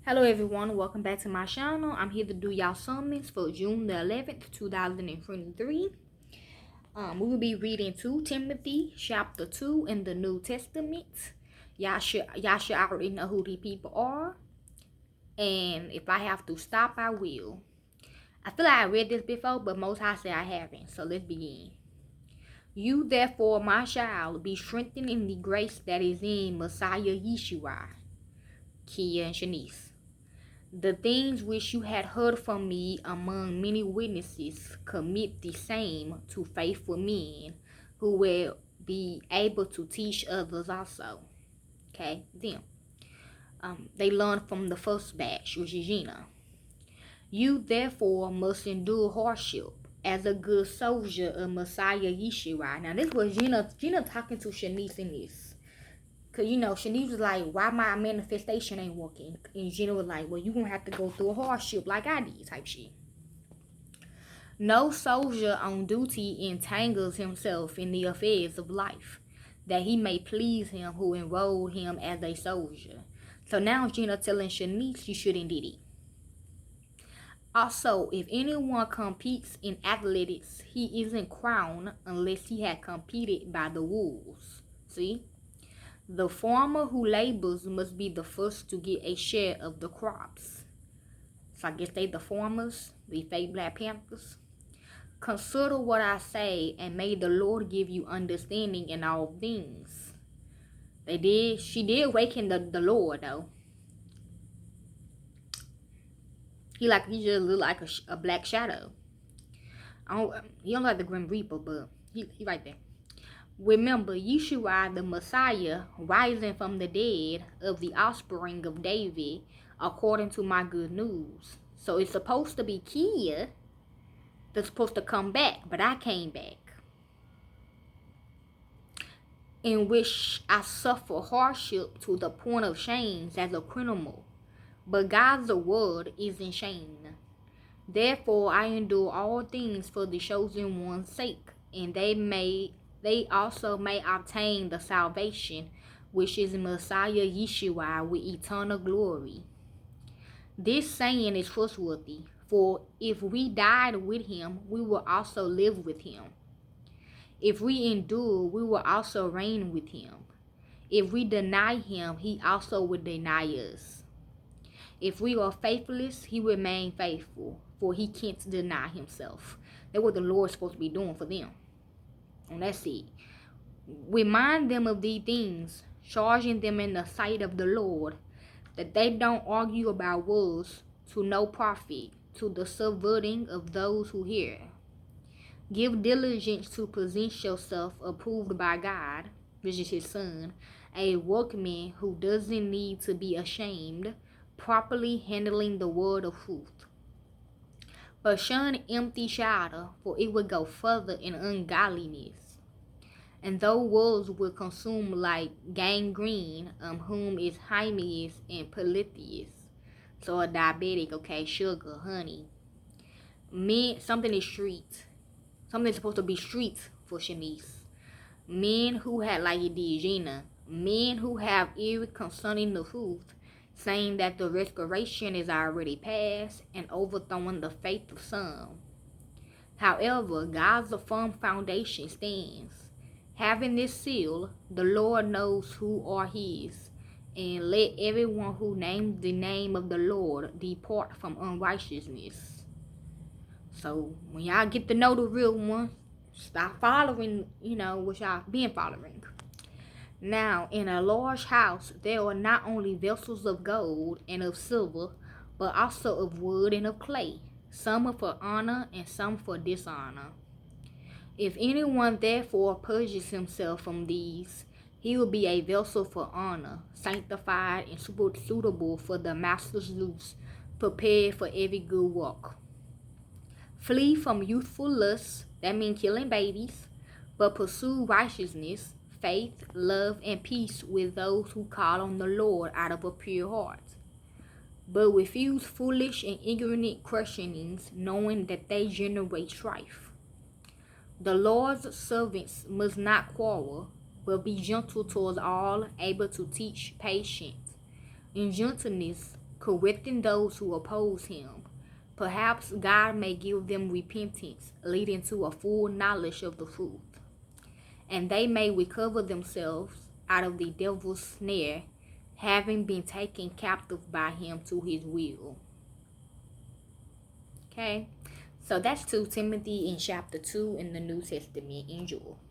Hello everyone, welcome back to my channel. I'm here to do y'all sermons for June the 11th, 2023. We will be reading 2 Timothy chapter 2 in the New Testament. Y'all should already know who these people are. And if I have to stop, I will. I feel like I read this before, but Most High said I haven't. So let's begin. You therefore, my child, be strengthened in the grace that is in Messiah Yeshua. Kia and Shanice. The things which you had heard from me among many witnesses, commit the same to faithful men who will be able to teach others also. Okay, them. They learned from the first batch, which is Gina. You therefore must endure hardship as a good soldier of Messiah Yeshua. Now this was Gina talking to Shanice in this. Cause Shanice was like, why my manifestation ain't working? And Gina was like, well, you gonna have to go through a hardship like I did, type shit. No soldier on duty entangles himself in the affairs of life, that he may please him who enrolled him as a soldier. So now Gina telling Shanice she shouldn't did it. Also, if anyone competes in athletics, he isn't crowned unless he had competed by the rules. See? The farmer who labors must be the first to get a share of the crops. So I guess they the farmers, the fake Black Panthers. Consider what I say, and may the Lord give you understanding in all things. She did waken the Lord though. He just look like a black shadow. He don't like the Grim Reaper, but he right there. Remember, Yeshua the Messiah, rising from the dead, of the offspring of David, according to my good news. So it's supposed to be Kia that's supposed to come back, but I came back. In which I suffer hardship to the point of shame as a criminal. But God's word isn't shame. Therefore I endure all things for the chosen one's sake, and they also may obtain the salvation which is Messiah Yeshua with eternal glory. This saying is trustworthy, for if we died with him, we will also live with him. If we endure, we will also reign with him. If we deny him, he also will deny us. If we are faithless, he will remain faithful, for he can't deny himself. That's what the Lord's supposed to be doing for them. And that's it. Remind them of these things, charging them in the sight of the Lord, that they don't argue about words to no profit, to the subverting of those who hear. Give diligence to present yourself approved by God, which is his son, a workman who doesn't need to be ashamed, properly handling the word of truth. But shun empty chatter, for it will go further in ungodliness. And though words will consume like gangrene, whom is Hymenaeus and Polytheus. So a diabetic, okay, sugar, honey. Something is street. Something supposed to be streets for Shanice. Men who had, like it did Gina, men who have ear concerning the truth, saying that the restoration is already past and overthrowing the faith of some. However, God's firm foundation stands. Having this seal, the Lord knows who are his, and let everyone who names the name of the Lord depart from unrighteousness. So when y'all get to know the real one, stop following, what y'all been following. Now, in a large house, there are not only vessels of gold and of silver, but also of wood and of clay, some for honor and some for dishonor. If anyone therefore purges himself from these, he will be a vessel for honor, sanctified and suitable for the master's use, prepared for every good work. Flee from youthful lusts, that means killing babies, but pursue righteousness, faith, love, and peace with those who call on the Lord out of a pure heart. But refuse foolish and ignorant questionings, knowing that they generate strife. The Lord's servants must not quarrel, but be gentle towards all, able to teach, patient. In gentleness, correcting those who oppose him. Perhaps God may give them repentance, leading to a full knowledge of the truth, and they may recover themselves out of the devil's snare, having been taken captive by him to his will. Okay, so that's 2 Timothy in chapter 2 in the New Testament. Enjoy.